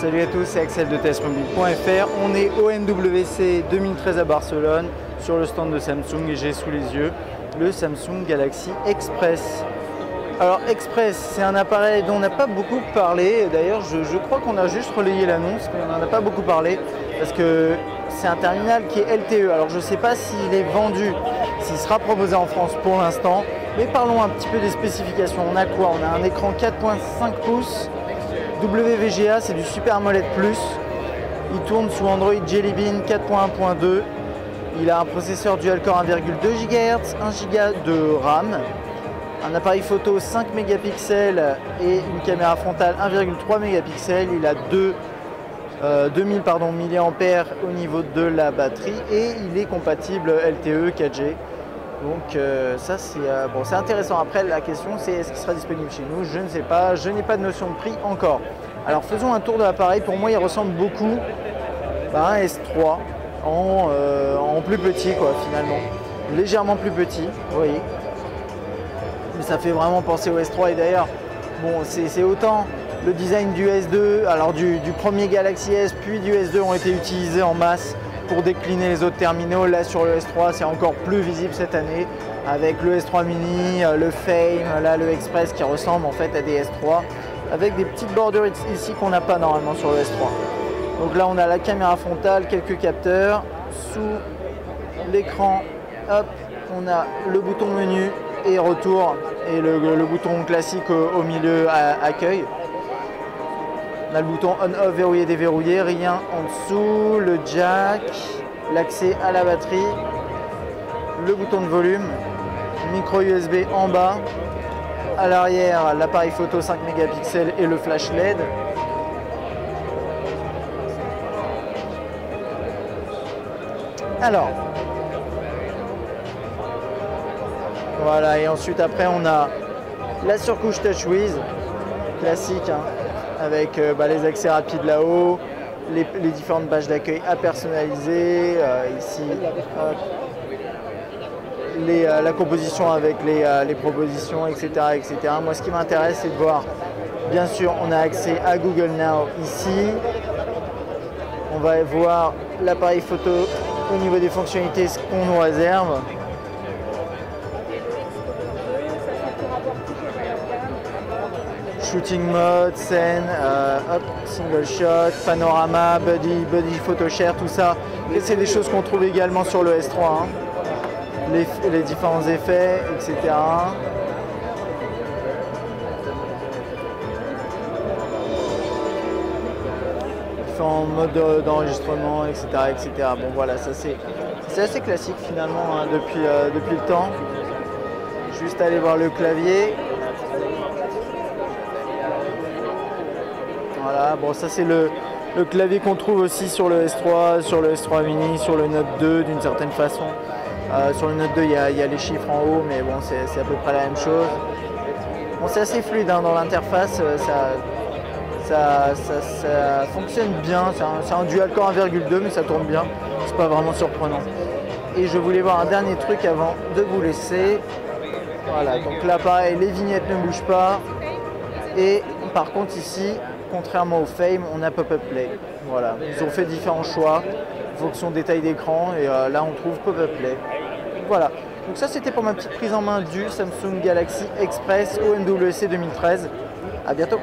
Salut à tous, c'est Axel de testmobile.fr. On est au MWC 2013 à Barcelone sur le stand de Samsung et j'ai sous les yeux le Samsung Galaxy Express. Alors Express, c'est un appareil dont on n'a pas beaucoup parlé. D'ailleurs, je crois qu'on a juste relayé l'annonce, mais on n'en a pas beaucoup parlé parce que c'est un terminal qui est LTE. Alors je ne sais pas s'il est vendu, s'il sera proposé en France pour l'instant, mais parlons un petit peu des spécifications. On a quoi? On a un écran 4.5 pouces. WVGA, c'est du Super AMOLED Plus. Il tourne sous Android Jelly Bean 4.1.2. Il a un processeur dual-core 1,2 GHz, 1 Go de RAM, un appareil photo 5 mégapixels et une caméra frontale 1,3 mégapixels. Il a 2000 mAh au niveau de la batterie et il est compatible LTE 4G. Donc ça c'est intéressant. Après la question c'est est-ce qu'il sera disponible chez nous? Je ne sais pas, je n'ai pas de notion de prix encore. Alors faisons un tour de l'appareil. Pour moi il ressemble beaucoup à un S3 en plus petit quoi, finalement. Légèrement plus petit, vous voyez. Mais ça fait vraiment penser au S3 et d'ailleurs bon c'est autant le design du S2, alors du premier Galaxy S puis du S2 ont été utilisés en masse pour décliner les autres terminaux. Là sur le S3 c'est encore plus visible cette année avec le S3 mini, le Fame, là le Express qui ressemble en fait à des S3 avec des petites bordures ici qu'on n'a pas normalement sur le S3. Donc là on a la caméra frontale, quelques capteurs, sous l'écran hop on a le bouton menu et retour et le bouton classique au milieu accueil. On a le bouton on-off, verrouiller, déverrouiller, rien en dessous, le jack, l'accès à la batterie, le bouton de volume, micro USB en bas, à l'arrière l'appareil photo 5 mégapixels et le flash LED. Alors, voilà, et ensuite après on a la surcouche TouchWiz, classique, hein, avec les accès rapides là-haut, les différentes badges d'accueil à personnaliser, ici la composition avec les propositions, etc., etc. Moi ce qui m'intéresse c'est de voir, bien sûr on a accès à Google Now ici, on va voir l'appareil photo au niveau des fonctionnalités, ce qu'on nous réserve. Shooting mode, scène, single shot, panorama, body photo share, tout ça. Et c'est des choses qu'on trouve également sur le S3. Hein. Les différents effets, etc. Différents modes d'enregistrement, etc., etc. Bon voilà, ça c'est assez classique finalement hein, depuis le temps. Juste aller voir le clavier. Voilà, bon ça c'est le clavier qu'on trouve aussi sur le S3, sur le S3 mini, sur le Note 2 d'une certaine façon. Sur le Note 2 il y a les chiffres en haut, mais bon c'est à peu près la même chose. Bon c'est assez fluide hein, dans l'interface, ça fonctionne bien, c'est un dual-core 1,2 mais ça tourne bien, c'est pas vraiment surprenant. Et je voulais voir un dernier truc avant de vous laisser. Voilà, donc là pareil, les vignettes ne bougent pas. Et par contre ici, contrairement au Fame, on a Pop-up Play. Voilà, ils ont fait différents choix en fonction des tailles d'écran et là on trouve Pop-up Play. Voilà, donc ça c'était pour ma petite prise en main du Samsung Galaxy Express au MWC 2013. À bientôt.